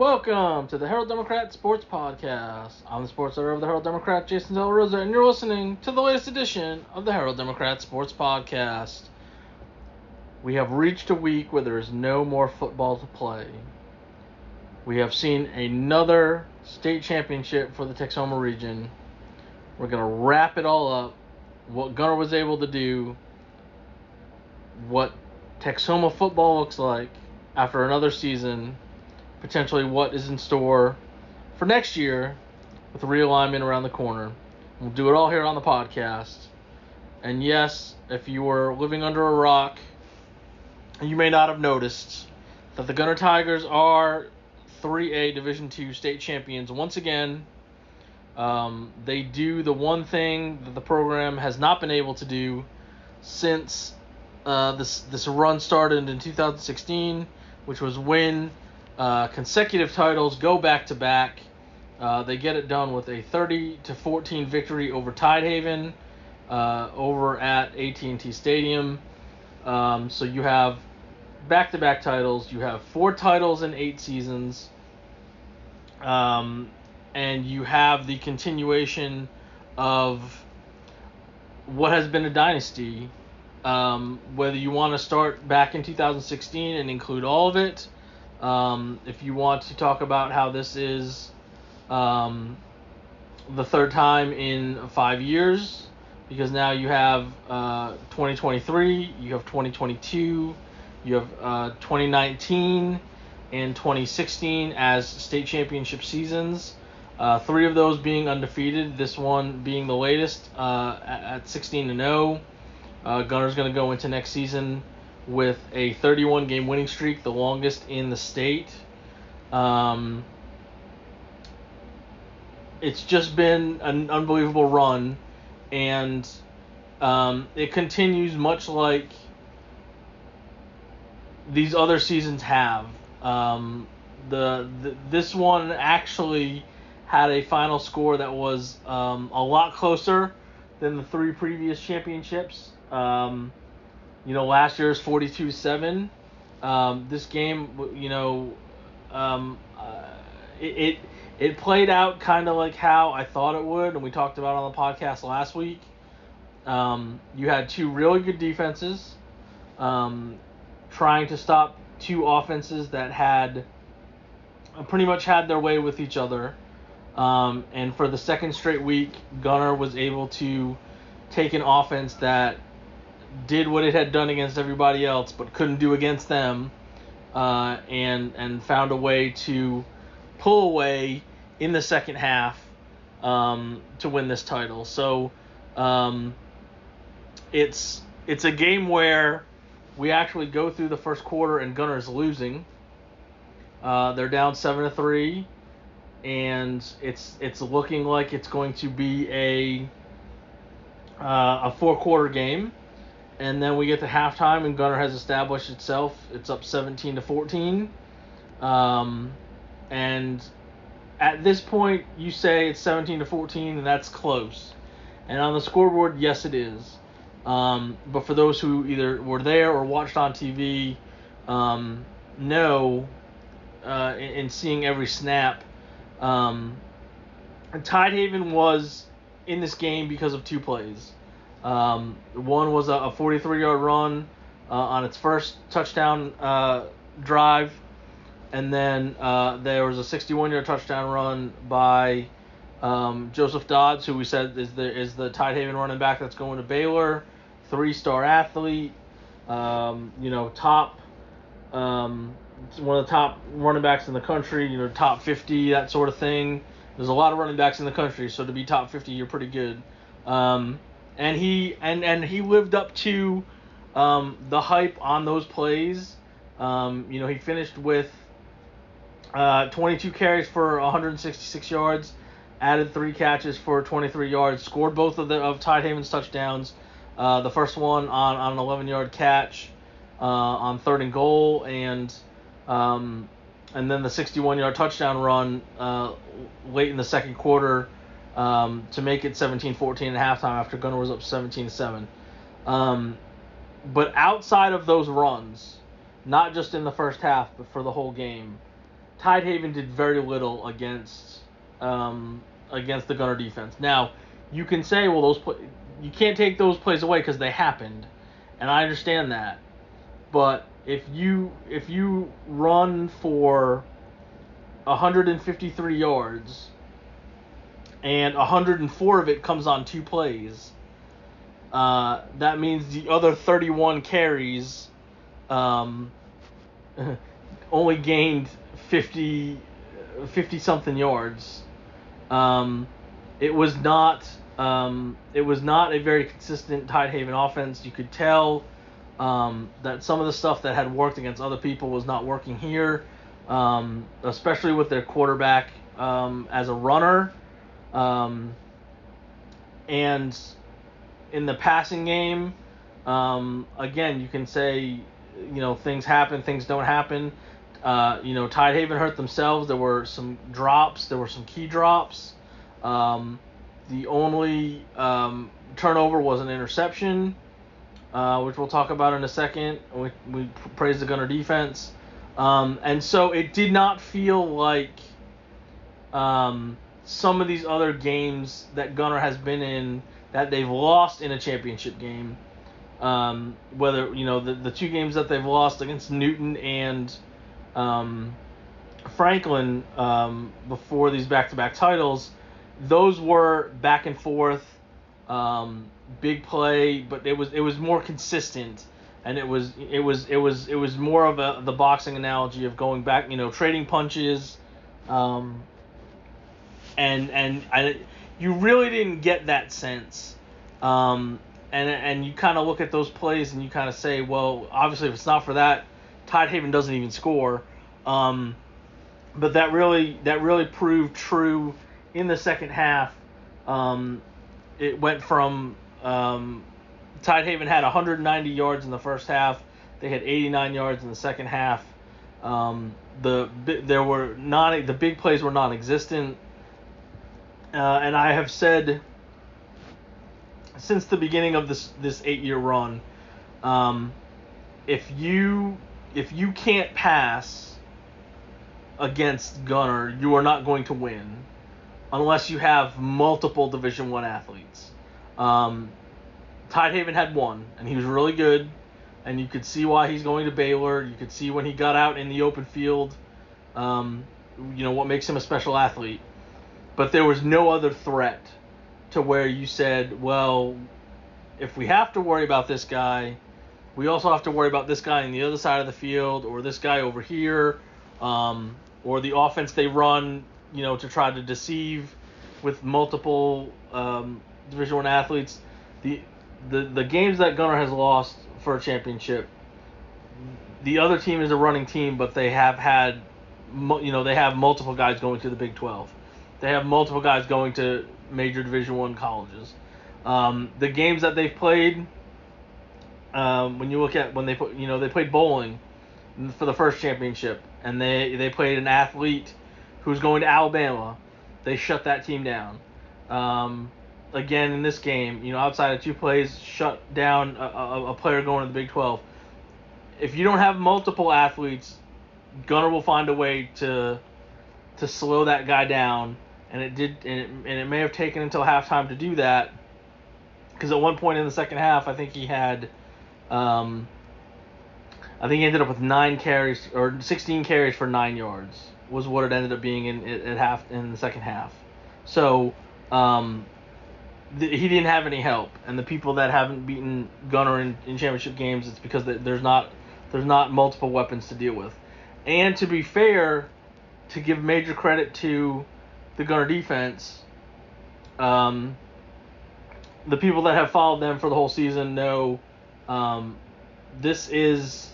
Welcome to the Herald Democrat Sports Podcast. I'm the sports editor of the Herald Democrat, Jason Del Rosa, and you're listening to the latest edition of the Herald Democrat Sports Podcast. We have reached a week where there is no more football to play. We have seen another state championship for the Texoma region. We're going to wrap it all up, what Gunter was able to do, what Texoma football looks like after another season, potentially what is in store for next year with realignment around the corner. We'll do it all here on the podcast. And yes, if you were living under a rock, you may not have noticed that the Gunter Tigers are 3A Division II state champions once again. They do the one thing that the program has not been able to do since this run started in 2016, which was win consecutive titles, go back-to-back. They get it done with a 30-14 victory over Tidehaven over at AT&T Stadium. So you have back-to-back titles. You have 4 titles in 8 seasons. And you have the continuation of what has been a dynasty. Whether you want to start back in 2016 and include all of it, if you want to talk about how this is the third time in 5 years, because now you have 2023, you have 2022, you have 2019 and 2016 as state championship seasons. 3 of those being undefeated, this one being the latest at 16-0. Gunter's going to go into next season with a 31-game winning streak, the longest in the state. It's just been an unbelievable run, and it continues much like these other seasons have. This one actually had a final score that was a lot closer than the 3 previous championships. Last year's 42-7. This game, it played out kind of like how I thought it would, and we talked about it on the podcast last week. You had 2 really good defenses trying to stop 2 offenses that had pretty much had their way with each other. And for the second straight week, Gunter was able to take an offense that did what it had done against everybody else but couldn't do against them, and found a way to pull away in the second half to win this title. So it's a game where we actually go through the first quarter and Gunter's losing. They're down 7-3, and it's looking like it's going to be a 4-quarter game. And then we get to halftime, and Gunter has established itself. It's up 17-14. And at this point, you say it's 17-14, and that's close. And on the scoreboard, yes, it is. But for those who either were there or watched on TV, know, in seeing every snap, Tidehaven was in this game because of 2 plays. One was a 43-yard run on its first touchdown drive, and then there was a 61-yard touchdown run by Joseph Dodds, who we said is the Tidehaven running back that's going to Baylor, 3-star athlete, top one of the top running backs in the country, top 50, that sort of thing. There's a lot of running backs in the country, so to be top 50, you're pretty good. And he lived up to the hype on those plays. He finished with 22 carries for 166 yards, added 3 catches for 23 yards, scored both of Tidehaven's touchdowns. The first one on an 11-yard catch on 3rd and goal, and then the 61-yard touchdown run late in the second quarter to make it 17-14 at halftime after Gunter was up 17-7. But outside of those runs, not just in the first half, but for the whole game, Tidehaven did very little against the Gunter defense. Now, you can say, well, you can't take those plays away because they happened, and I understand that. But if you run for 153 yards and 104 of it comes on 2 plays, that means the other 31 carries only gained 50 something yards. It was not a very consistent Tidehaven offense. You could tell that some of the stuff that had worked against other people was not working here, especially with their quarterback as a runner. And in the passing game, again, you can say, things happen, things don't happen. Tidehaven hurt themselves. There were some drops. There were some key drops. The only turnover was an interception, which we'll talk about in a second. We praise the Gunter defense. And so it did not feel like some of these other games that Gunter has been in that they've lost in a championship game. Whether, the 2 games that they've lost against Newton and Franklin before these back-to-back titles, those were back and forth, big play, but it was more consistent, and it was more of the boxing analogy of going back, trading punches, and you really didn't get that sense, and you kind of look at those plays and you kind of say, well, obviously if it's not for that, Tidehaven doesn't even score, but that really proved true in the second half. It went from Tidehaven had 190 yards in the first half. They had 89 yards in the second half. The big plays were non-existent, and I have said since the beginning of this 8-year run, if you can't pass against Gunter, you are not going to win unless you have multiple Division I athletes. Tidehaven had one, and he was really good, and you could see why he's going to Baylor. You could see when he got out in the open field, what makes him a special athlete. But there was no other threat to where you said, well, if we have to worry about this guy, we also have to worry about this guy on the other side of the field, or this guy over here, or the offense they run, to try to deceive with multiple Division I athletes. The games that Gunter has lost for a championship, the other team is a running team, but they have had, they have multiple guys going to the Big 12. They have multiple guys going to major Division I colleges. The games that they've played, when you look at when they played bowling for the first championship, and they played an athlete who's going to Alabama. They shut that team down. Again, in this game, outside of 2 plays, shut down a player going to the Big 12. If you don't have multiple athletes, Gunter will find a way to slow that guy down, and it did, and it may have taken until halftime to do that, because at one point in the second half, I think he had, I think he ended up with 9 carries or 16 carries for 9 yards was what it ended up being in the second half. So he didn't have any help, and the people that haven't beaten Gunter in championship games, it's because there's not multiple weapons to deal with. And to be fair, to give major credit to the Gunter defense, the people that have followed them for the whole season know this is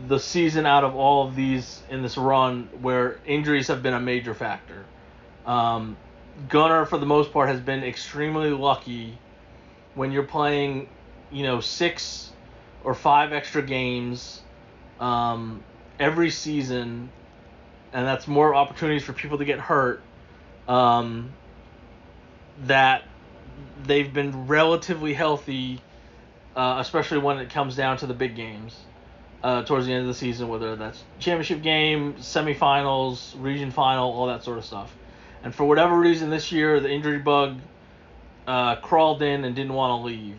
the season out of all of these in this run where injuries have been a major factor. Gunter, for the most part, has been extremely lucky when you're playing, 6 or 5 extra games every season, and that's more opportunities for people to get hurt, that they've been relatively healthy, especially when it comes down to the big games. towards the end of the season, whether that's championship game, semifinals, region final, all that sort of stuff. And for whatever reason this year, the injury bug crawled in and didn't want to leave.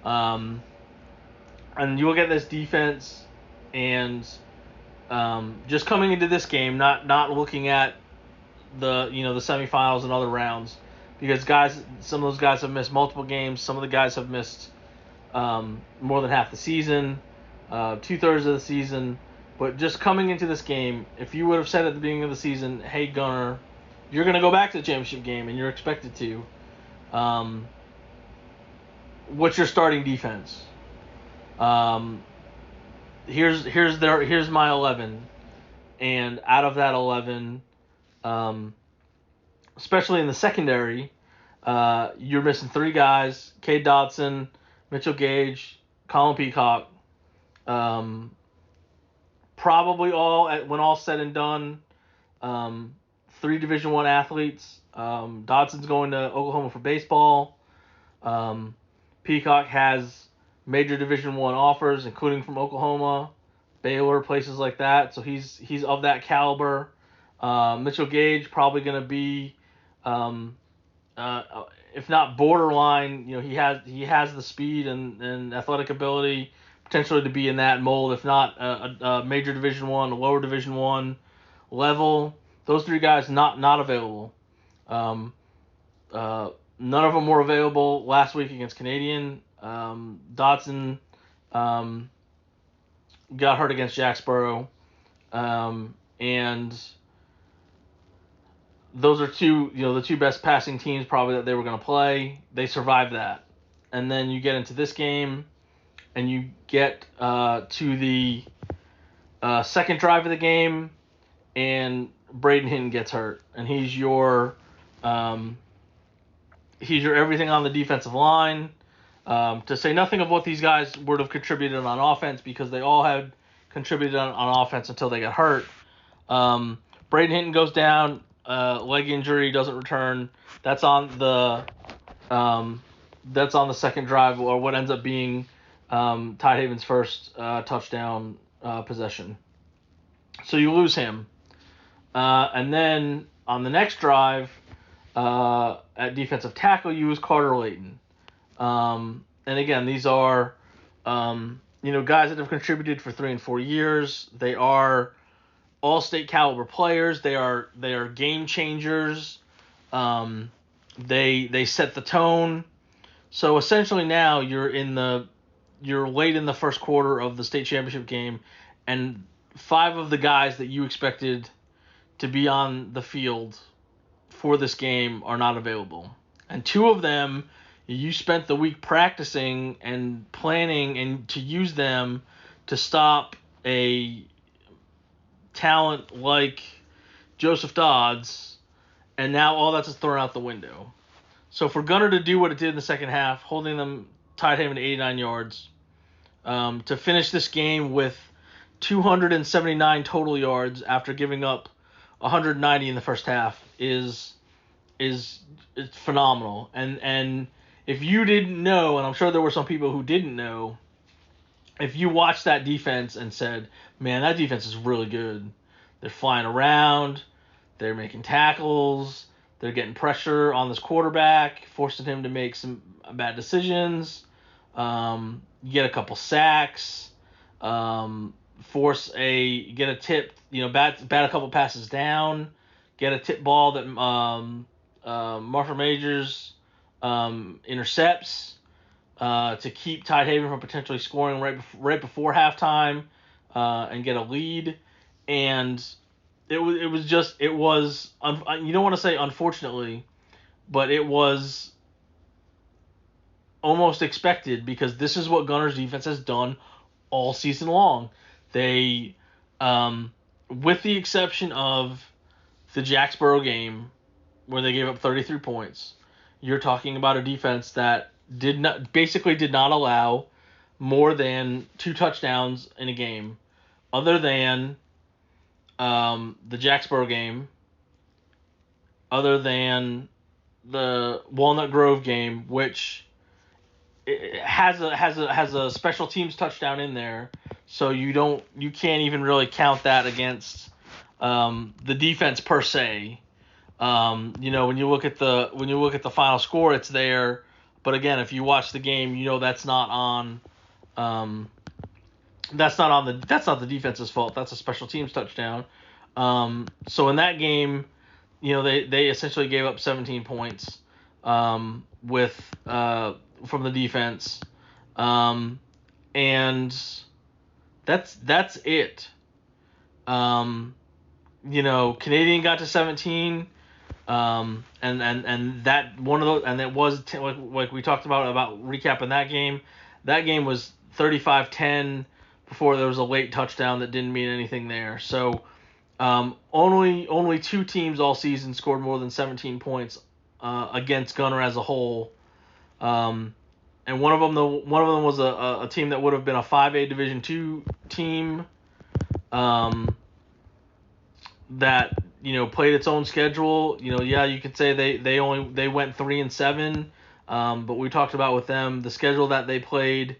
And you look at this defense, and just coming into this game, not looking at the semifinals and other rounds, because some of those guys have missed multiple games. Some of the guys have missed more than half the season, 2/3 of the season. But just coming into this game, if you would have said at the beginning of the season, "Hey Gunter, you're going to go back to the championship game and you're expected to," what's your starting defense? Here's my 11, and out of that 11, especially in the secondary, you're missing 3 guys: Cade Dodson, Mitchell Gage, Colin Peacock. Probably when all said and done, 3 Division I athletes. Dodson's going to Oklahoma for baseball. Peacock has major Division I offers, including from Oklahoma, Baylor, places like that. So he's of that caliber. Mitchell Gage probably going to be, if not borderline, he has the speed and athletic ability potentially to be in that mold, if not a major Division I, a lower Division I level. Those 3 guys not available. None of them were available last week against Canadian. Dodson got hurt against Jacksboro, and those are the 2 best passing teams probably that they were going to play. They survived that, and then you get into this game, and you get to the second drive of the game, and Braden Hinton gets hurt, and he's your everything on the defensive line. To say nothing of what these guys would have contributed on offense, because they all had contributed on offense until they got hurt. Braden Hinton goes down, leg injury, doesn't return. That's on the second drive, or what ends up being Tidehaven's first touchdown possession. So you lose him, and then on the next drive, at defensive tackle, you use Carter Layton. And again, these are, guys that have contributed for 3 and 4 years. They are all-state caliber players. They are game changers. They set the tone. So essentially now you're late in the first quarter of the state championship game, and 5 of the guys that you expected to be on the field for this game are not available. And 2 of them, you spent the week practicing and planning and to use them to stop a talent like Joseph Dodds, and now all that's thrown out the window. So for Gunter to do what it did in the second half, holding them Tidehaven to 89 yards, to finish this game with 279 total yards after giving up 190 in the first half is phenomenal. And if you didn't know, and I'm sure there were some people who didn't know, if you watched that defense and said, "Man, that defense is really good. They're flying around, they're making tackles, they're getting pressure on this quarterback, forcing him to make some bad decisions, you get a couple sacks, get a tip, bat a couple passes down, get a tip ball that Marshall Majors intercepts to keep Tidehaven from potentially scoring right before halftime, and get a lead." And you don't want to say unfortunately, but it was almost expected, because this is what Gunter's defense has done all season long. They, with the exception of the Jacksboro game where they gave up 33 points, you're talking about a defense that did not allow more than 2 touchdowns in a game, other than the Jacksboro game, other than the Walnut Grove game, which has a special teams touchdown in there. So you can't even really count that against the defense per se. When you look at the final score, it's there. But again, if you watch the game, that's not on. That's not the defense's fault. That's a special teams touchdown. So in that game, they essentially gave up 17 points with from the defense, and that's it. Canadian got to 17. And that one of those, and it was like we talked about recapping that game. That game was 35-10 before there was a late touchdown that didn't mean anything there. So only two teams all season scored more than 17 points against Gunter as a whole. And one of them was a team that would have been a 5A Division II team. That played its own schedule. You could say they went 3-7, but we talked about with them the schedule that they played.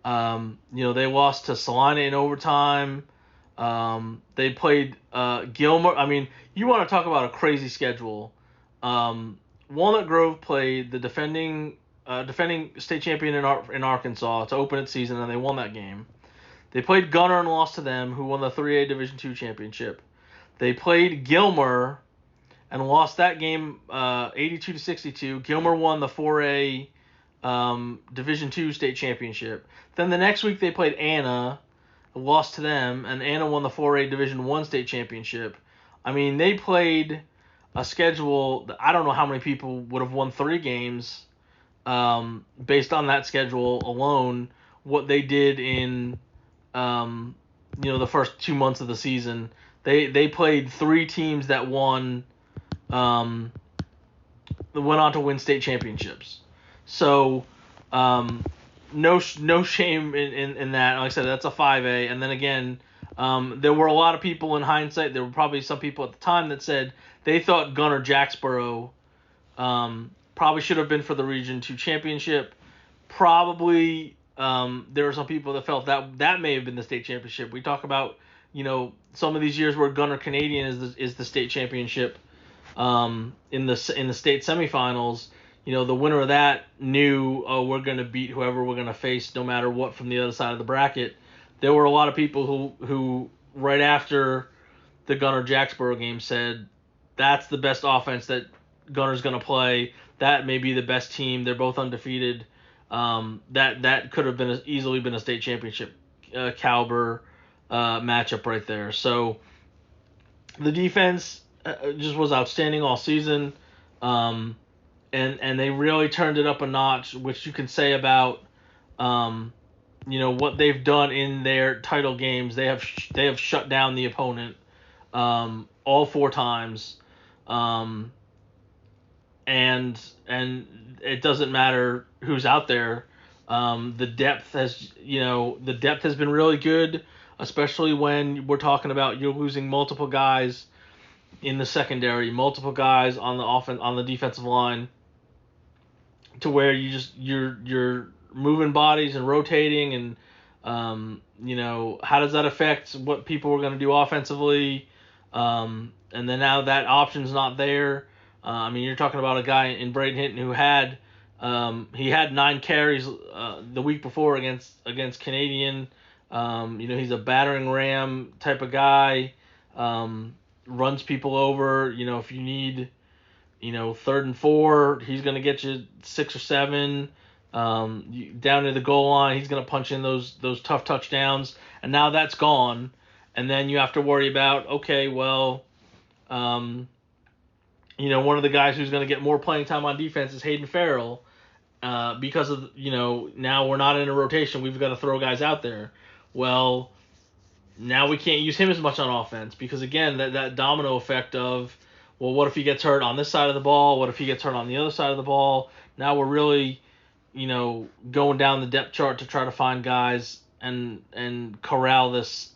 They lost to Salina in overtime. They played Gilmer. I mean, you want to talk about a crazy schedule. Walnut Grove played the defending state champion in Arkansas to open its season, and they won that game. They played Gunter and lost to them, who won the 3A Division II championship. They played Gilmer and lost that game 82-62. Gilmer won the 4A Division II state championship. Then the next week they played Anna, lost to them, and Anna won the 4A Division I state championship. I mean, they played a schedule that I don't know how many people would have won 3 games based on that schedule alone. What they did in the first 2 months of the season. They played 3 teams that went on to win state championships. So no shame in that. Like I said, that's a 5A. And then again, there were a lot of people in hindsight. There were probably some people at the time that said they thought Gunter Jacksboro probably should have been for the Region 2 championship. Probably there were some people that felt that may have been the state championship. We talk about some of these years where Gunter Canadian is the state championship in the state semifinals. The winner of that knew, we're going to beat whoever we're going to face no matter what from the other side of the bracket. There were a lot of people who right after the Gunter Jacksboro game said that's the best offense that Gunter's going to play. That may be the best team. They're both undefeated. That could have easily been a state championship caliber matchup right there. So the defense just was outstanding all season, and they really turned it up a notch, which you can say about what they've done in their title games. They have shut down the opponent all 4 times, and it doesn't matter who's out there. The depth has been really good. Especially when we're talking about you're losing multiple guys in the secondary, multiple guys on the defensive line, to where you're moving bodies and rotating, and how does that affect what people are going to do offensively? And then now that option's not there. You're talking about a guy in Braden Hinton who had 9 carries the week before against Canadian. He's a battering ram type of guy, runs people over. If you need, 3rd and 4, he's going to get you 6 or 7. Down to the goal line, he's going to punch in those tough touchdowns. And now that's gone. And then you have to worry about, okay, well, one of the guys who's going to get more playing time on defense is Hayden Farrell. Because of, now we're not in a rotation. We've got to throw guys out there. Well, now we can't use him as much on offense because, again, that domino effect of, well, what if he gets hurt on this side of the ball? What if he gets hurt on the other side of the ball? Now we're really, going down the depth chart to try to find guys and corral this,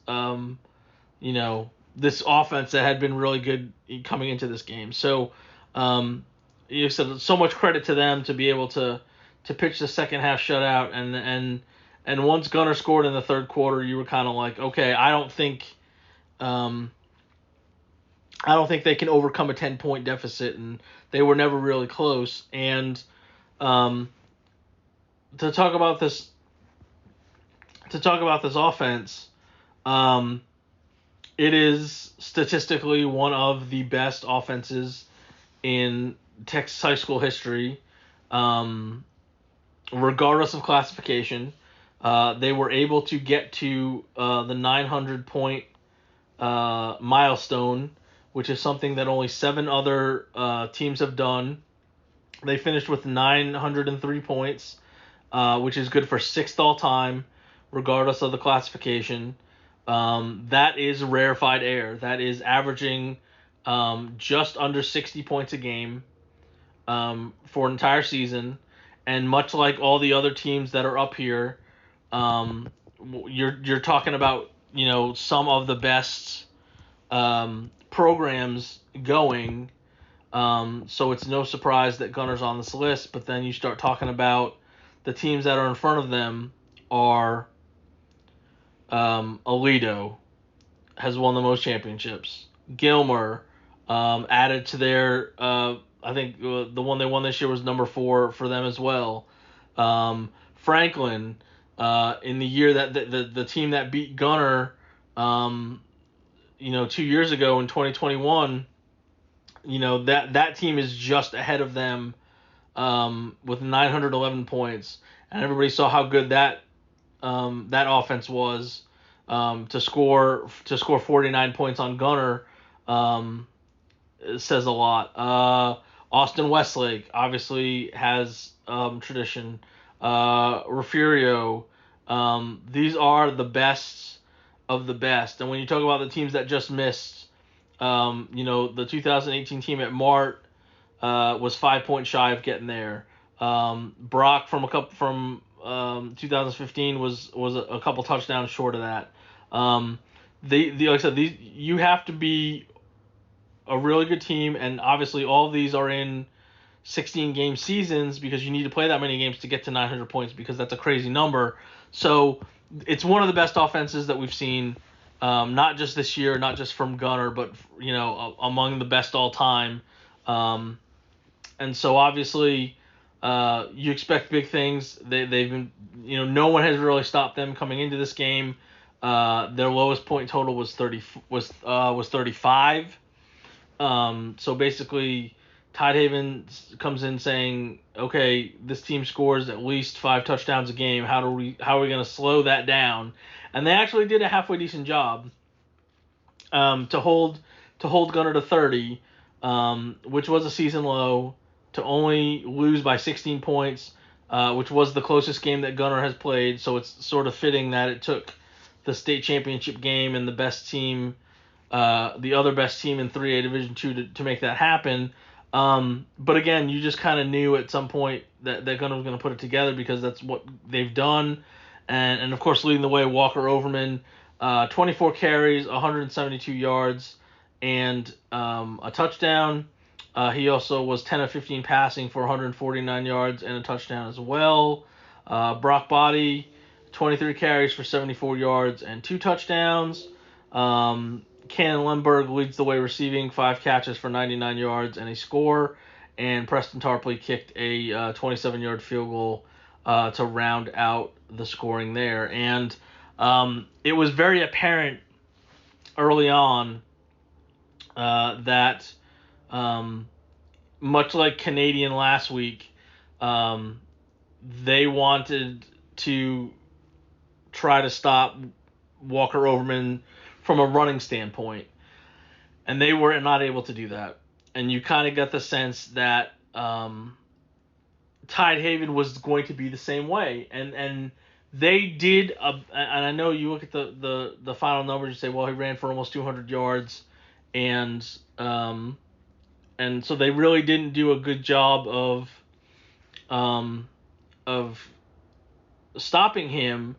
this offense that had been really good coming into this game. So, said so much credit to them to be able to pitch the second half shutout and And once Gunter scored in the third quarter, you were kind of like, okay, I don't think they can overcome a 10-point deficit, and they were never really close. And to talk about this offense, it is statistically one of the best offenses in Texas high school history, regardless of classification. They were able to get to the 900-point milestone, which is something that only 7 other teams have done. They finished with 903 points, which is good for 6th all-time, regardless of the classification. That is rarefied air. That is averaging just under 60 points a game for an entire season. And much like all the other teams that are up here, you're talking about, some of the best programs going. So it's no surprise that Gunter's on this list. But then you start talking about the teams that are in front of them are Aledo has won the most championships. Gilmer added to their, I think the one they won this year was number 4 for them as well. Franklin, in the year that the team that beat Gunter, 2 years ago in 2021, that team is just ahead of them with 911 points, and everybody saw how good that offense was. To score 49 points on Gunter says a lot. Austin Westlake obviously has tradition. Refugio. These are the best of the best. And when you talk about the teams that just missed, the 2018 team at Mart was 5 points shy of getting there. Brock from 2015 was a couple touchdowns short of that. Like I said, you have to be a really good team, and obviously all of these are in 16-game seasons because you need to play that many games to get to 900 points because that's a crazy number. So it's one of the best offenses that we've seen, not just this year, not just from Gunter, but among the best all time. And so obviously you expect big things. They've been, no one has really stopped them coming into this game. Their lowest point total was 35. So basically, Tidehaven comes in saying, okay, this team scores at least 5 touchdowns a game. How are we going to slow that down? And they actually did a halfway decent job to hold Gunter to 30, which was a season low, to only lose by 16 points, which was the closest game that Gunter has played. So it's sort of fitting that it took the state championship game and the best team, the other best team in 3A Division II to make that happen. But again, you just kind of knew at some point that Gunter was going to put it together because that's what they've done. And of course, leading the way, Walker Overman, 24 carries, 172 yards, and a touchdown. He also was 10 of 15 passing for 149 yards and a touchdown as well. Brock Body, 23 carries for 74 yards and 2 touchdowns. Cannon Lemberg leads the way receiving, 5 catches for 99 yards and a score. And Preston Tarpley kicked a 27-yard field goal to round out the scoring there. And it was very apparent early on that much like Canadian last week, they wanted to try to stop Walker Overman from a running standpoint, and they were not able to do that. And you kind of get the sense that Tidehaven was going to be the same way, and they did. And I know you look at the final numbers, you say, well, he ran for almost 200 yards, and so they really didn't do a good job of stopping him.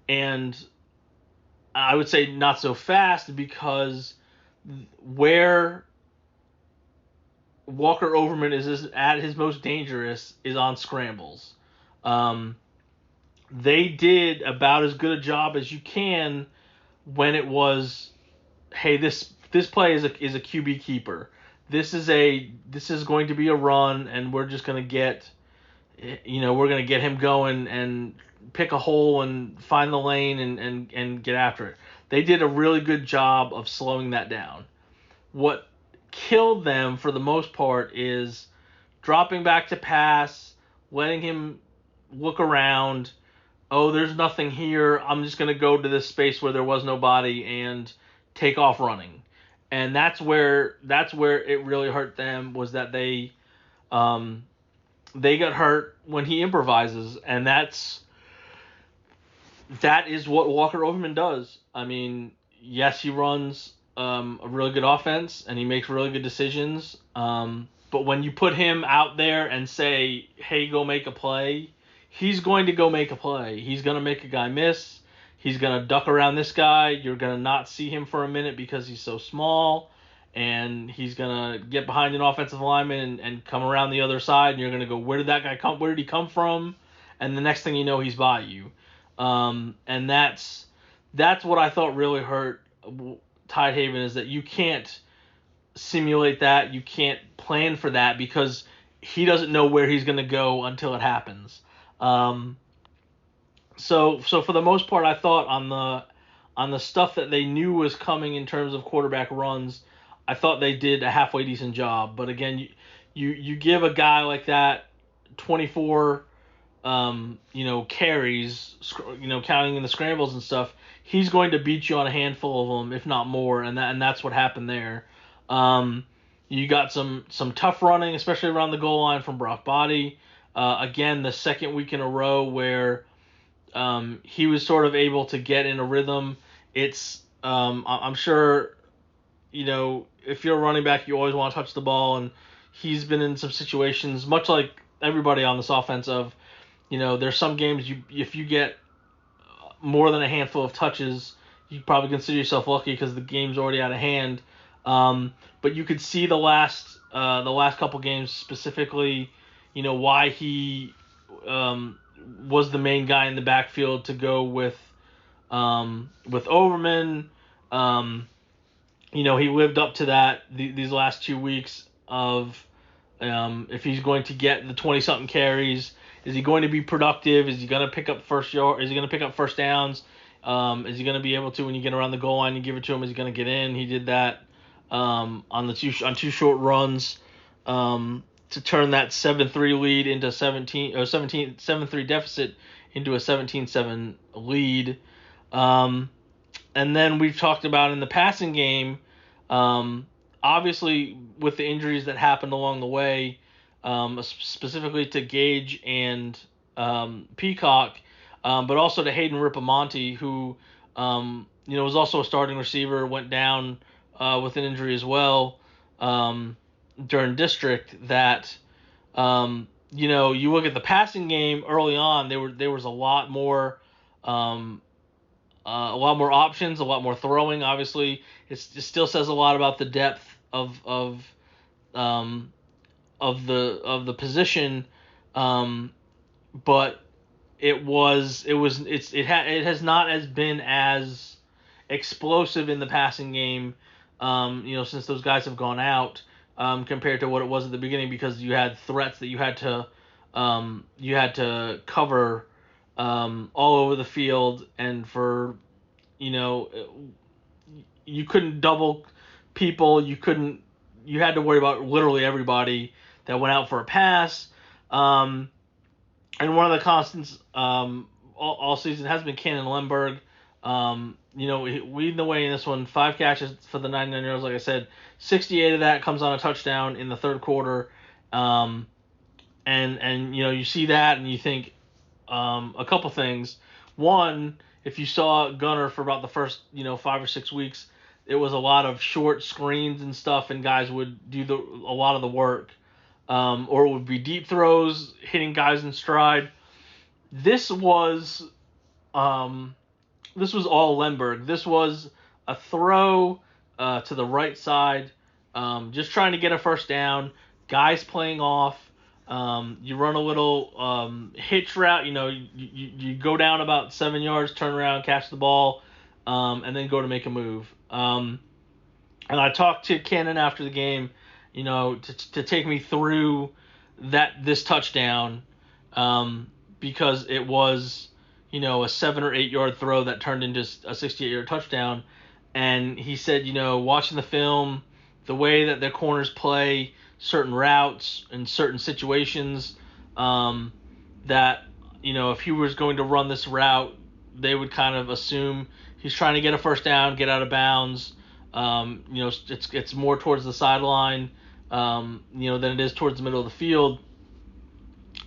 And I would say not so fast, because where Walker Overman is at his most dangerous is on scrambles. they did about as good a job as you can when it was, hey, this play is a QB keeper. This is going to be a run, and we're just going to get, we're going to get him going and pick a hole and find the lane and get after it. They did a really good job of slowing that down. What killed them for the most part is dropping back to pass, letting him look around. Oh, there's nothing here. I'm just going to go to this space where there was nobody and take off running. And that's where it really hurt them, was that they got hurt when he improvises, and that is what Walker Overman does. I mean, yes, he runs a really good offense and he makes really good decisions. But when you put him out there and say, "Hey, go make a play," he's going to go make a play. He's going to make a guy miss. He's going to duck around this guy. You're going to not see him for a minute because he's so small. And he's going to get behind an offensive lineman and come around the other side. And you're going to go, where did that guy come? Where did he come from? And the next thing you know, he's by you. And that's what I thought really hurt Tidehaven, is that you can't simulate that. You can't plan for that because he doesn't know where he's going to go until it happens. So for the most part, I thought on the stuff that they knew was coming in terms of quarterback runs, I thought they did a halfway decent job. But again, you give a guy like that 24 carries, counting in the scrambles and stuff, he's going to beat you on a handful of them, if not more, and that's what happened there. You got some tough running, especially around the goal line from Brock Body. Again, the second week in a row where he was sort of able to get in a rhythm. It's I'm sure, if you're a running back, you always want to touch the ball, and he's been in some situations, much like everybody on this offense, of, there's some games if you get more than a handful of touches, you probably consider yourself lucky because the game's already out of hand. But you could see the last couple games specifically, why he was the main guy in the backfield to go with Overman. He lived up to that these last 2 weeks of if he's going to get the 20-something carries, is he going to be productive? Is he going to pick up first yard? Is he going to pick up first downs? Is he going to be able to, when you get around the goal line, you give it to him? Is he going to get in? He did that on two short runs to turn that 7-3 lead into 7-3 deficit into a 17-7 lead. And then we've talked about in the passing game, obviously with the injuries that happened along the way, specifically to Gage and Peacock, but also to Hayden Ripamonte, who was also a starting receiver, went down with an injury as well during district. That you look at the passing game early on, there was a lot more options, a lot more throwing. Obviously, it still says a lot about the depth of the position, but it has not been as explosive in the passing game, since those guys have gone out, compared to what it was at the beginning, because you had threats that you had to cover all over the field, and you couldn't double people, you had to worry about literally everybody that went out for a pass. And one of the constants all season has been Cannon Lemberg. Leading the way in this one, 5 catches for the 99 yards. Like I said, 68 of that comes on a touchdown in the third quarter. And you see that and you think a couple things. One, if you saw Gunter for about the first 5 or 6 weeks, it was a lot of short screens and stuff, and guys would do a lot of the work, or it would be deep throws hitting guys in stride. This was all Lemberg. This was a throw to the right side, just trying to get a first down. Guys playing off. You run a little hitch route. You go down about 7 yards, turn around, catch the ball, and then go to make a move. And I talked to Cannon after the game, to take me through this touchdown, because it was, a 7 or 8 yard throw that turned into a 68-yard touchdown. And he said, watching the film, the way that their corners play certain routes in certain situations, that, if he was going to run this route, they would kind of assume he's trying to get a first down, get out of bounds. It's more towards the sideline, than it is towards the middle of the field.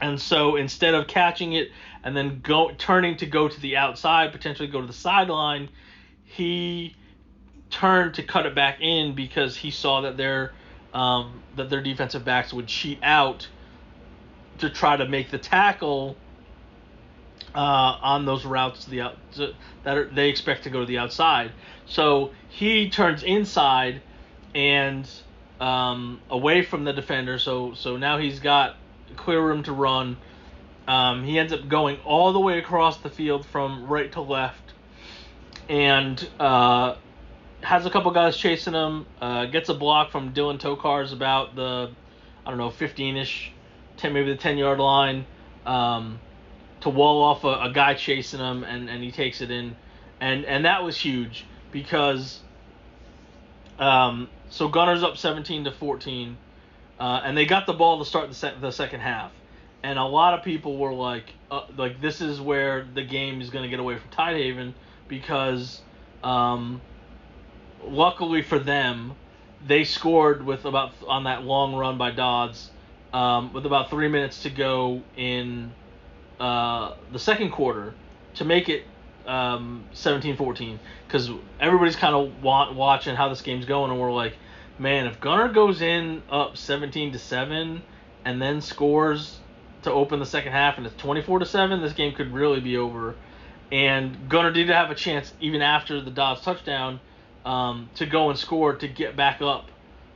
And so instead of catching it and then turning to go to the outside, potentially go to the sideline, he turned to cut it back in because he saw that their defensive backs would cheat out to try to make the tackle on those routes they expect to go to the outside. So he turns inside and away from the defender. So now he's got clear room to run. He ends up going all the way across the field from right to left, and has a couple guys chasing him. Gets a block from Dylan Tokars about the 15-ish, maybe the 10-yard line, to wall off a guy chasing him, and he takes it in, and that was huge because so Gunter's up 17-14, and they got the ball to start the second half, and a lot of people were like this is where the game is going to get away from Tidehaven because luckily for them, they scored on that long run by Dodds with about 3 minutes to go in the second quarter to make it 17-14, because everybody's kind of watching how this game's going, and we're like, man, if Gunter goes in up 17-7 and then scores to open the second half and it's 24-7, this game could really be over. And Gunter did have a chance even after the Dodds touchdown to go and score to get back up,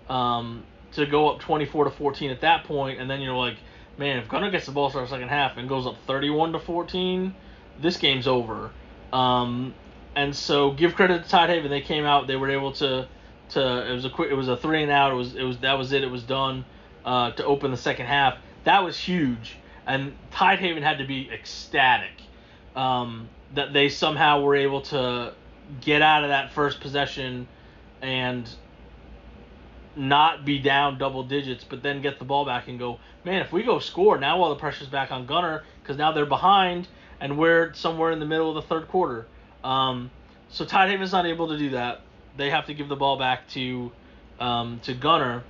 to go up 24-14 at that point, and then you're like, man, if Gunter gets the ball start the second half and goes up 31-14, this game's over. And so give credit to Tidehaven. They came out. They were able to. It was a 3 and out. That was it. It was done to open the second half. That was huge, and Tidehaven had to be ecstatic that they somehow were able to get out of that first possession and not be down double digits, but then get the ball back and go, man, if we go score, now all the pressure's back on Gunter because now they're behind and we're somewhere in the middle of the third quarter. So Tidehaven's not able to do that. They have to give the ball back to Gunter.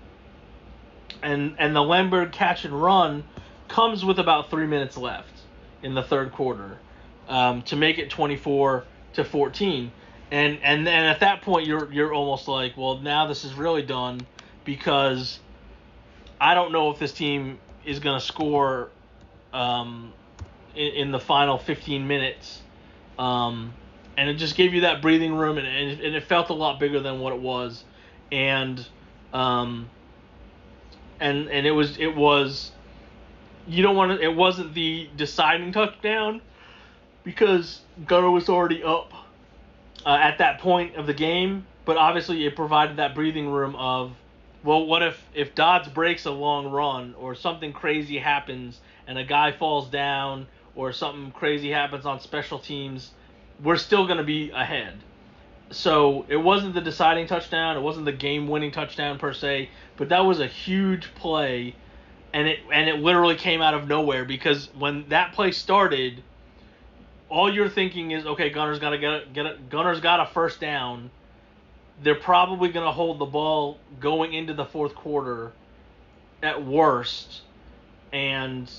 And the Lemberg catch and run comes with about 3 minutes left in the third quarter to make it 24-14. And then at that point you're almost like, well, now this is really done, because I don't know if this team is going to score in the final 15 minutes. And it just gave you that breathing room, and it felt a lot bigger than what it was. And it was it wasn't the deciding touchdown because Gunter was already up at that point of the game, but obviously it provided that breathing room of, well, what if Dodds breaks a long run or something crazy happens and a guy falls down or something crazy happens on special teams, we're still going to be ahead. So it wasn't the deciding touchdown, it wasn't the game-winning touchdown per se, but that was a huge play, and it literally came out of nowhere, because when that play started, all you're thinking is, okay, Gunter's got to Gunter's got a first down. They're probably going to hold the ball going into the fourth quarter at worst, and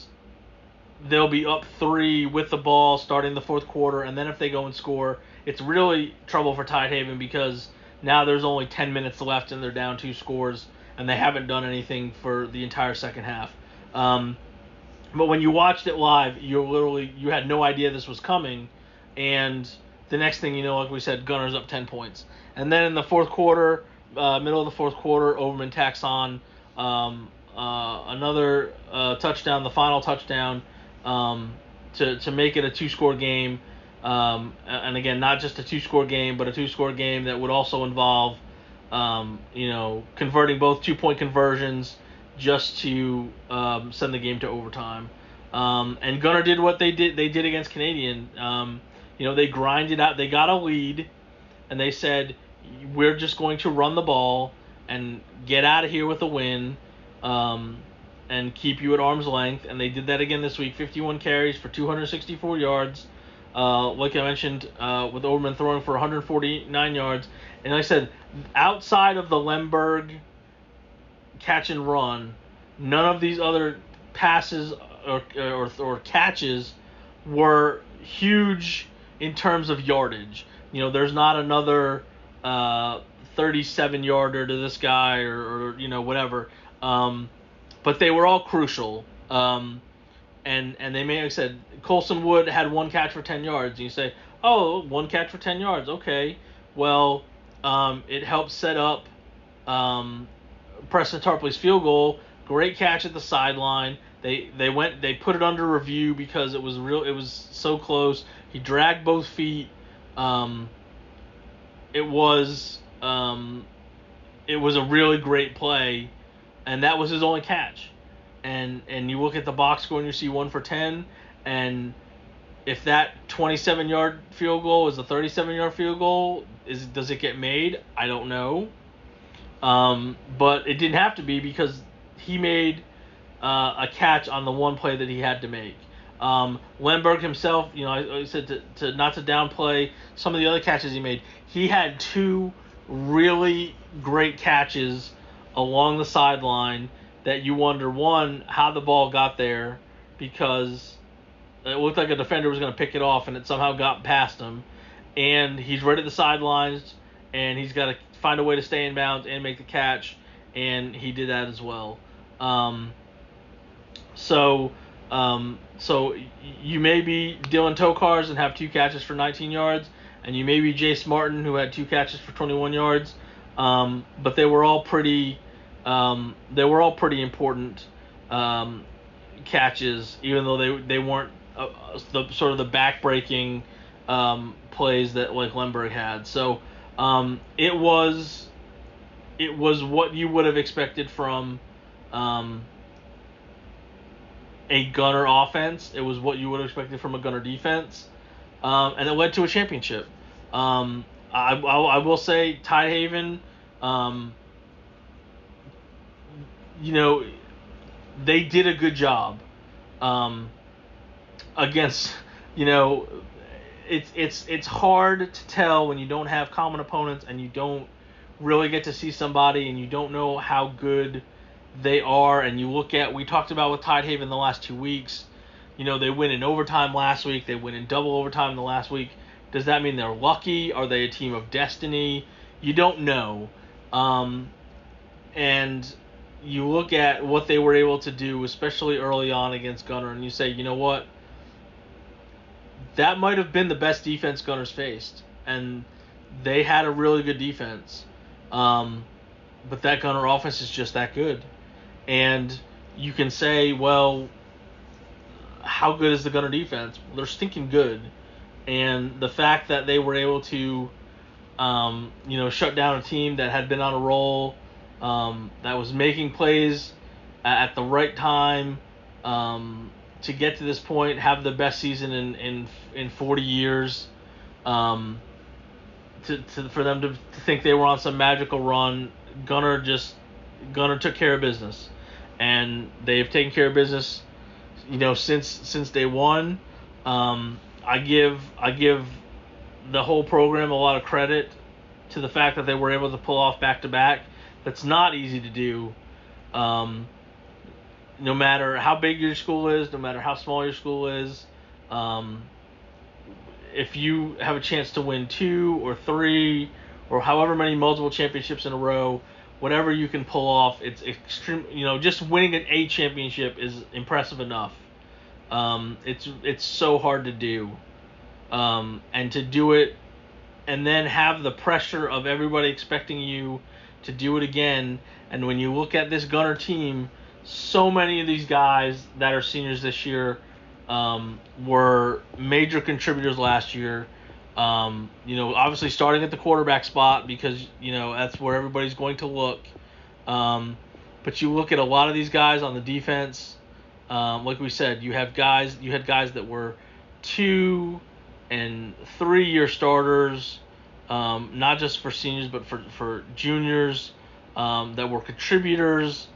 they'll be up 3 with the ball starting the fourth quarter, and then if they go and score, it's really trouble for Tidehaven because now there's only 10 minutes left and they're down 2 scores, and they haven't done anything for the entire second half. But when you watched it live, you had no idea this was coming, and the next thing you know, like we said, Gunter's up 10 points. And then in the fourth quarter, middle of the fourth quarter, Overman tacks on another touchdown, the final touchdown, to make it a 2-score game. And again, not just a 2-score game, but a 2-score game that would also involve, converting both 2-point conversions just to send the game to overtime. And Gunter did what they did against Canadian. They grinded out. They got a lead, and they said, we're just going to run the ball and get out of here with a win, and keep you at arm's length. And they did that again this week. 51 carries for 264 yards. Like I mentioned, with Overman throwing for 149 yards. And like I said, outside of the Lemberg catch and run, none of these other passes or catches were huge in terms of yardage. There's not another 37-yarder to this guy or whatever. But they were all crucial. And they may have said Colson Wood had 1 catch for 10 yards. And you say, oh, 1 catch for 10 yards. Okay. Well, it helped set up Preston Tarpley's field goal. Great catch at the sideline. They put it under review because it was so close. He dragged both feet. It was a really great play, and that was his only catch. And you look at the box score and you see 1 for 10, and if that 27-yard field goal is a 37-yard field goal, does it get made? I don't know. But it didn't have to be because he made a catch on the one play that he had to make. Lemberg himself, I said to not to downplay some of the other catches he made. He had 2 really great catches along the sideline that you wonder, one, how the ball got there, because it looked like a defender was going to pick it off and it somehow got past him. And he's right at the sidelines, and he's got to find a way to stay in bounds and make the catch, and he did that as well. So you may be Dylan Tokars and have 2 catches for 19 yards, and you may be Jace Martin who had 2 catches for 21 yards. But they were all pretty important catches, even though they weren't the sort of the back-breaking plays that like Lemberg had. So it was what you would have expected from a Gunter offense. It was what you would have expected from a Gunter defense, and it led to a championship. I will say Tidehaven, they did a good job against, it's hard to tell when you don't have common opponents and you don't really get to see somebody and you don't know how good they are. And you look at, we talked about with Tidehaven the last 2 weeks, they win in overtime last week, they win in double overtime the last week. Does that mean they're lucky? Are they a team of destiny? You don't know. And you look at what they were able to do, especially early on against Gunter, and you say, you know what? That might have been the best defense Gunter's faced. And they had a really good defense. But that Gunter offense is just that good. And you can say, well, how good is the Gunter defense? Well, they're stinking good. And the fact that they were able to, shut down a team that had been on a roll, that was making plays at the right time, to get to this point, have the best season in 40 years, for them to think they were on some magical run. Gunter took care of business, and they've taken care of business, since day one. I give the whole program a lot of credit to the fact that they were able to pull off back-to-back. That's not easy to do. No matter how big your school is, no matter how small your school is, if you have a chance to win 2 or 3 or however many multiple championships in a row, whatever you can pull off, it's extreme. Just winning an A championship is impressive enough. It's so hard to do, and to do it, and then have the pressure of everybody expecting you to do it again. And when you look at this Gunter team, so many of these guys that are seniors this year were major contributors last year. Obviously starting at the quarterback spot because that's where everybody's going to look. But you look at a lot of these guys on the defense. Like we said, you had guys that were 2 and 3 year starters, not just for seniors but for juniors that were contributors.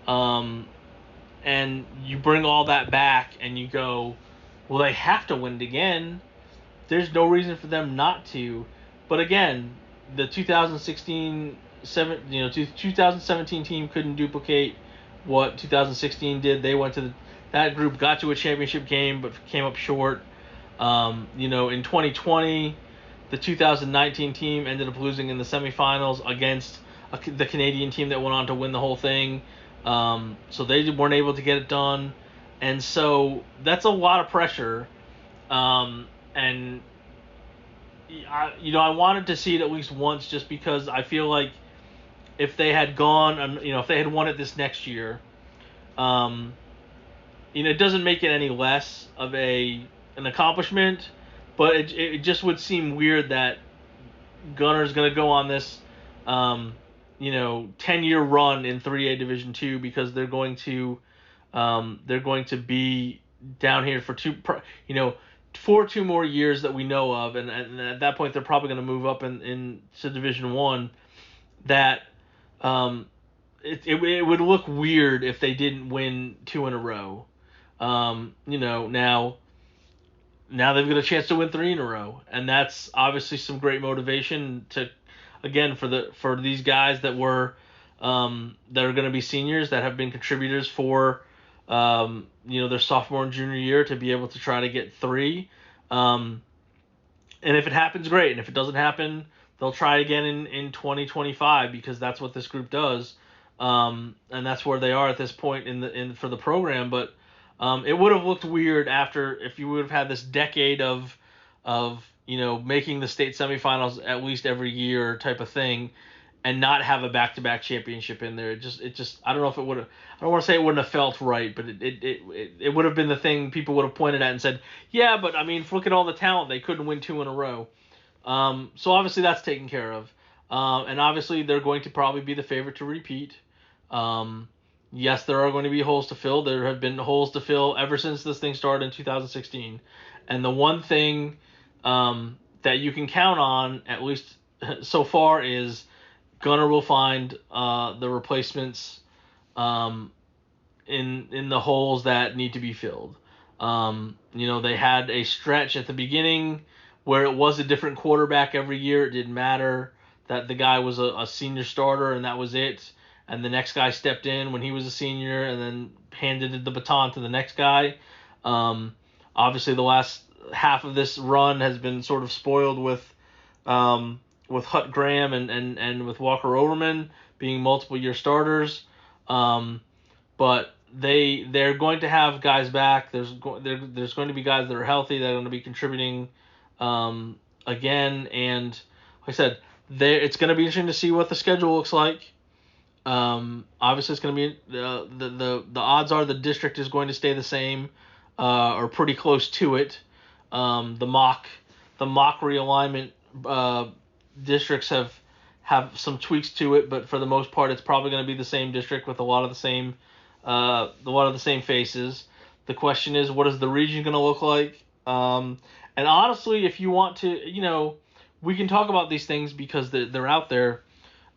And you bring all that back and you go, well, they have to win it again. There's no reason for them not to. But again, the 2017 team couldn't duplicate what 2016 did. They went to that group got to a championship game but came up short. In 2020, the 2019 team ended up losing in the semifinals against the Canadian team that went on to win the whole thing. So they weren't able to get it done. And so that's a lot of pressure. And I wanted to see it at least once just because I feel like if they had gone, if they had won it this next year, it doesn't make it any less of an accomplishment, but it just would seem weird that Gunter's going to go on this 10-year run in 3A Division II because they're going to be down here for 2 more years that we know of, and at that point they're probably going to move up into Division I. That it would look weird if they didn't win 2 in a row. Now they've got a chance to win 3 in a row, and that's obviously some great motivation to, again, for these guys that were that are going to be seniors that have been contributors for their sophomore and junior year to be able to try to get 3. And if it happens, great. And if it doesn't happen, they'll try again in 2025 because that's what this group does. And that's where they are at this point for the program. But it would have looked weird if you would have had this decade of making the state semifinals at least every year type of thing, and not have a back-to-back championship in there. It just I don't know if it would have. I don't want to say it wouldn't have felt right, but it would have been the thing people would have pointed at and said, yeah, but I mean, look at all the talent. They couldn't win 2 in a row. So obviously that's taken care of. And obviously they're going to probably be the favorite to repeat. Yes, there are going to be holes to fill. There have been holes to fill ever since this thing started in 2016. And the one thing that you can count on, at least so far, is Gunter will find the replacements in the holes that need to be filled. They had a stretch at the beginning where it was a different quarterback every year. It didn't matter that the guy was a senior starter and that was it. And the next guy stepped in when he was a senior and then handed the baton to the next guy. Obviously, the last half of this run has been sort of spoiled with Hut Graham and with Walker Overman being multiple year starters. But they're going to have guys back. There's going to be guys that are healthy that are going to be contributing again. And like I said, it's going to be interesting to see what the schedule looks like. Obviously, it's going to be the odds are the district is going to stay the same or pretty close to it. The mock realignment districts have some tweaks to it, but for the most part, it's probably going to be the same district with a lot of the same faces. The question is, what is the region going to look like? And honestly, if you want to, we can talk about these things because they're out there.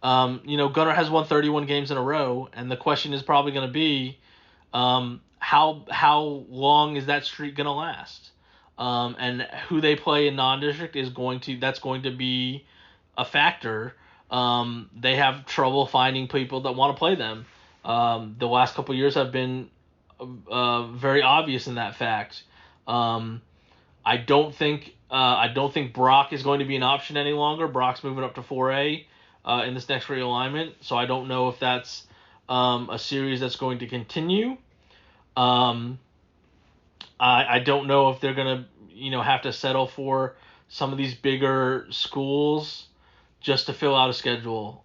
Gunter has won 31 games in a row, and the question is probably going to be, how long is that streak going to last? And who they play in non-district that's going to be a factor. They have trouble finding people that want to play them. The last couple of years have been very obvious in that fact. I don't think Brock is going to be an option any longer. Brock's moving up to 4A in this next realignment, so I don't know if that's a series that's going to continue. I don't know if they're gonna have to settle for some of these bigger schools just to fill out a schedule.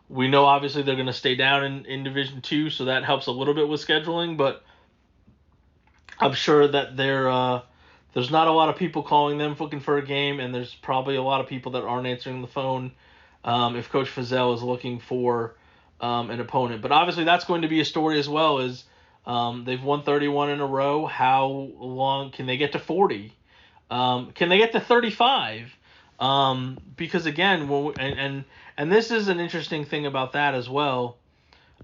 We know obviously they're going to stay down in Division Two, so that helps a little bit with scheduling. But I'm sure that there's not a lot of people calling them looking for a game, and there's probably a lot of people that aren't answering the phone if Coach Fazell is looking for an opponent. But obviously that's going to be a story as well. Is they've won 31 in a row. How long can they get to 40? Can they get to 35? Because again, and this is an interesting thing about that as well.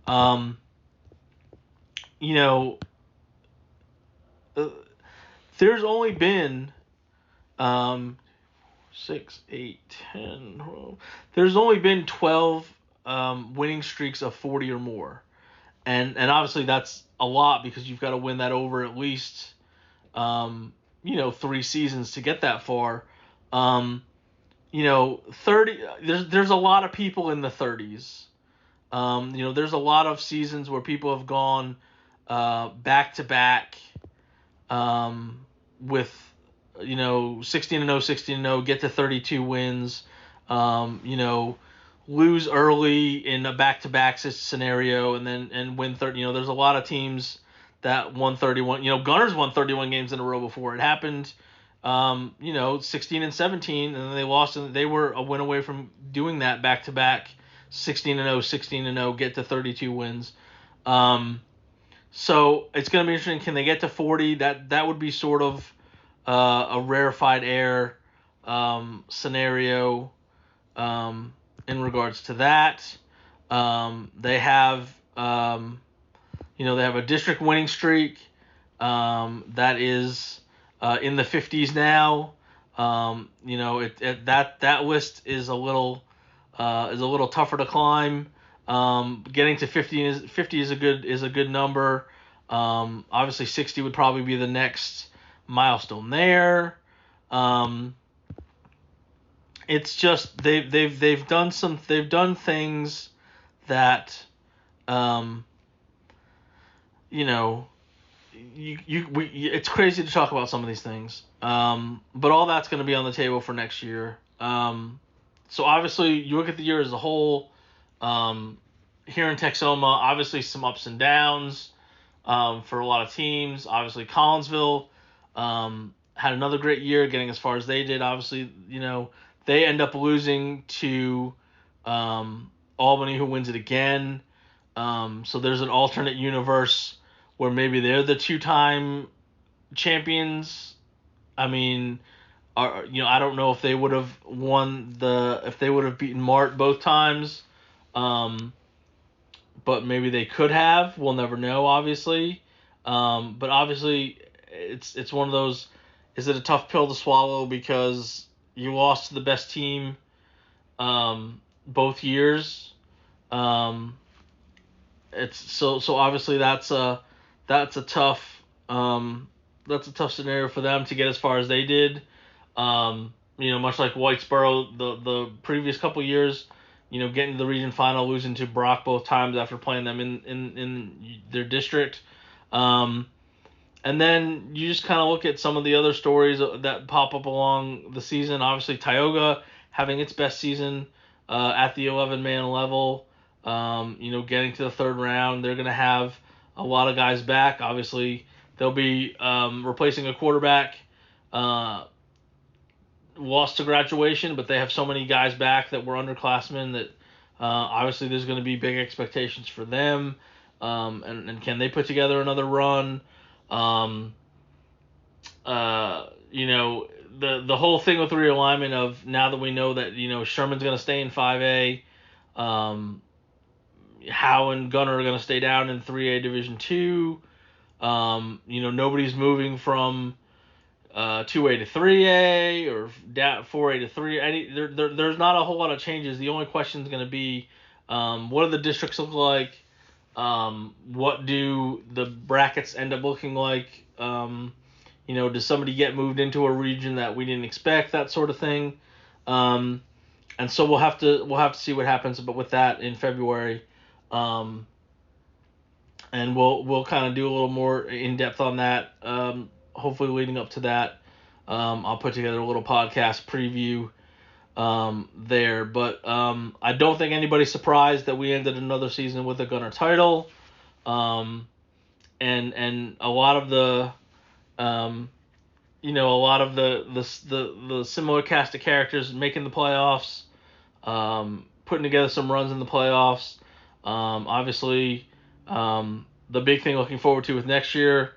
You know, there's only been 6, 8, 10, 12. There's only been 12 winning streaks of 40 or more, and obviously that's a lot because you've got to win that over at least 3 seasons to get that far. 30. There's a lot of people in the 30s. There's a lot of seasons where people have gone back to back with 16-0, 16-0, get to 32 wins. Lose early in a back-to-back scenario and win 30. There's a lot of teams that won 31. Gunter's won 31 games in a row before. It happened 16 and 17, and then they lost, and they were a win away from doing that back-to-back 16-0, 16-0, get to 32 wins. So it's going to be interesting. Can they get to 40? That would be sort of a rarefied air scenario in regards to that. They have they have a district winning streak that is in the 50s now. That list is a little tougher to climb. Getting to 50 is a good number. Obviously 60 would probably be the next milestone there. It's just they've done things that it's crazy to talk about some of these things. But all that's going to be on the table for next year. So obviously you look at the year as a whole. Here in Texoma, obviously some ups and downs for a lot of teams. Obviously Collinsville had another great year getting as far as they did. Obviously, they end up losing to Albany, who wins it again. So there's an alternate universe where maybe they're the 2-time champions. I mean, I don't know if they would have if they would have beaten Mart both times. But maybe they could have. We'll never know, obviously. But obviously, it's one of those. Is it a tough pill to swallow because you lost to the best team both years? It's so obviously that's a tough scenario for them to get as far as they did. Much like Whitesboro the previous couple years. Getting to the region final, losing to Brock both times after playing them in their district. And then you just kind of look at some of the other stories that pop up along the season. Obviously, Tioga having its best season at the 11-man level. Getting to the third round. They're going to have a lot of guys back. Obviously, they'll be replacing a quarterback. Lost to graduation, but they have so many guys back that were underclassmen that obviously there's going to be big expectations for them. And can they put together another run? The whole thing with realignment of now that we know that Sherman's going to stay in 5A, Howe and Gunter are going to stay down in 3A Division 2. Nobody's moving from 2A to 3A or 4A to 3. There's not a whole lot of changes. The only question is going to be what do the districts look like? What do the brackets end up looking like? Does somebody get moved into a region that we didn't expect? That sort of thing. And so we'll have to see what happens. But with that in February, and we'll kind of do a little more in depth on that. Hopefully leading up to that, I'll put together a little podcast preview there. But I don't think anybody's surprised that we ended another season with a Gunter title. And a lot of the a lot of the similar cast of characters making the playoffs, putting together some runs in the playoffs. Obviously, the big thing looking forward to with next year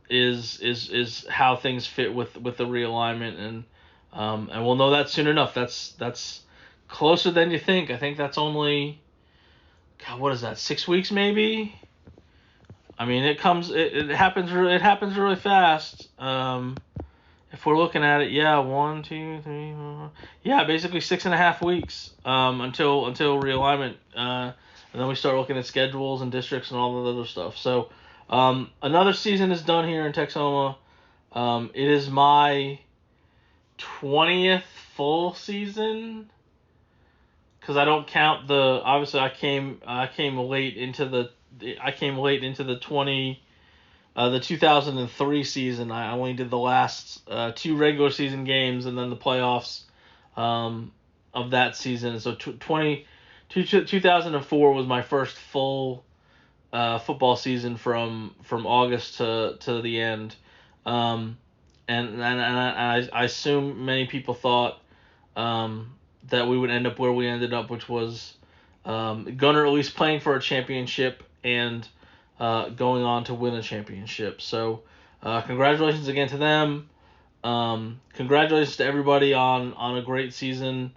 is how things fit with the realignment, and we'll know that soon enough. That's closer than you think. I think that's only, God, what is that? 6 weeks maybe. I mean, it happens really fast. If we're looking at it, yeah, 1, 2, 3, 4, yeah, basically 6.5 weeks until realignment, and then we start looking at schedules and districts and all the other stuff. So another season is done here in Texoma. It is my 20th full season, because I don't count obviously I came late into the 2003 season. I only did the last 2 regular season games and then the playoffs of that season. So 2004 was my first full football season from August to the end. And I assume many people thought that we would end up where we ended up, which was Gunter at least playing for a championship and going on to win a championship. So congratulations again to them. Congratulations to everybody on a great season.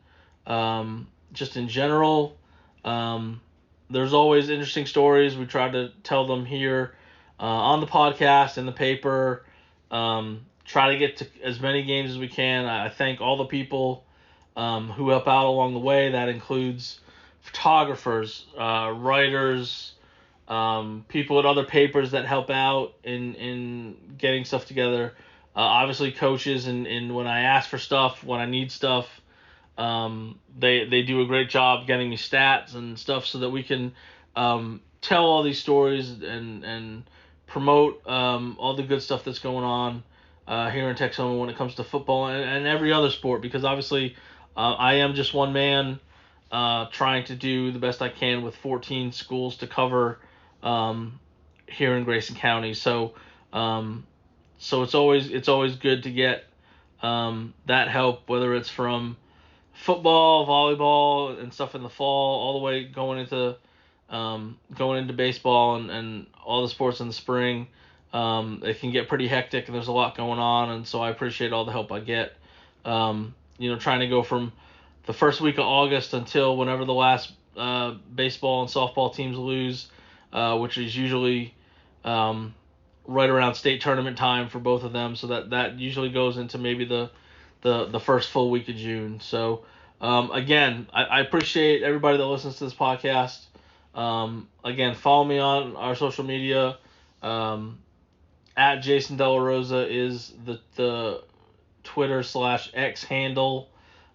Just in general, there's always interesting stories. We try to tell them here on the podcast, in the paper. Try to get to as many games as we can. I thank all the people who help out along the way. That includes photographers, writers, people at other papers that help out in getting stuff together. Obviously coaches, and when I ask for stuff, when I need stuff, they do a great job getting me stats and stuff so that we can tell all these stories and promote all the good stuff that's going on here in Texoma when it comes to football and every other sport, because obviously I am just one man trying to do the best I can with 14 schools to cover here in Grayson County. So it's always good to get that help, whether it's from football, volleyball, and stuff in the fall, all the way going into baseball and all the sports in the spring. It can get pretty hectic and there's a lot going on, and so I appreciate all the help I get. Trying to go from the first week of August until whenever the last baseball and softball teams lose, which is usually right around state tournament time for both of them. So that usually goes into maybe the first full week of June. So again, I appreciate everybody that listens to this podcast. Again, follow me on our social media. At Jason De La Rosa is the Twitter/X handle.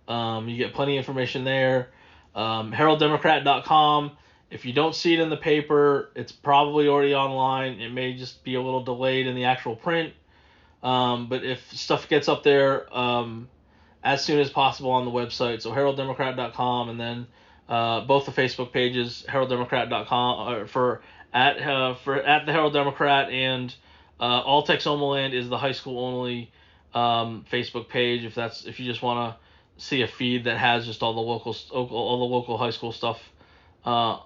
You get plenty of information there. HeraldDemocrat.com. If you don't see it in the paper, it's probably already online. It may just be a little delayed in the actual print. But if stuff gets up there as soon as possible on the website, so HeraldDemocrat.com, and then both the Facebook pages, HeraldDemocrat.com for at the Herald Democrat, and All-Texomaland is the high school only Facebook page. If you just want to see a feed that has just all the local high school stuff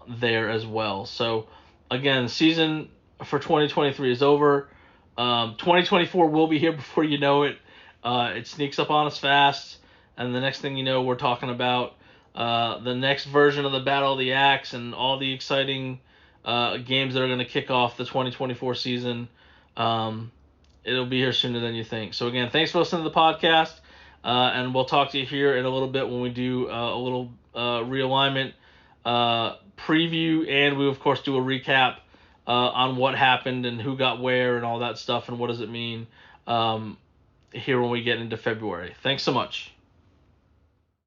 there as well. So again, season for 2023 is over. 2024 will be here before you know it. It sneaks up on us fast, and the next thing you know, we're talking about the next version of the Battle of the Axe and all the exciting games that are going to kick off the 2024 season. It'll be here sooner than you think. So again, thanks for listening to the podcast, and we'll talk to you here in a little bit when we do a little realignment preview, and we of course do a recap on what happened and who got where and all that stuff and what does it mean here when we get into February. Thanks so much.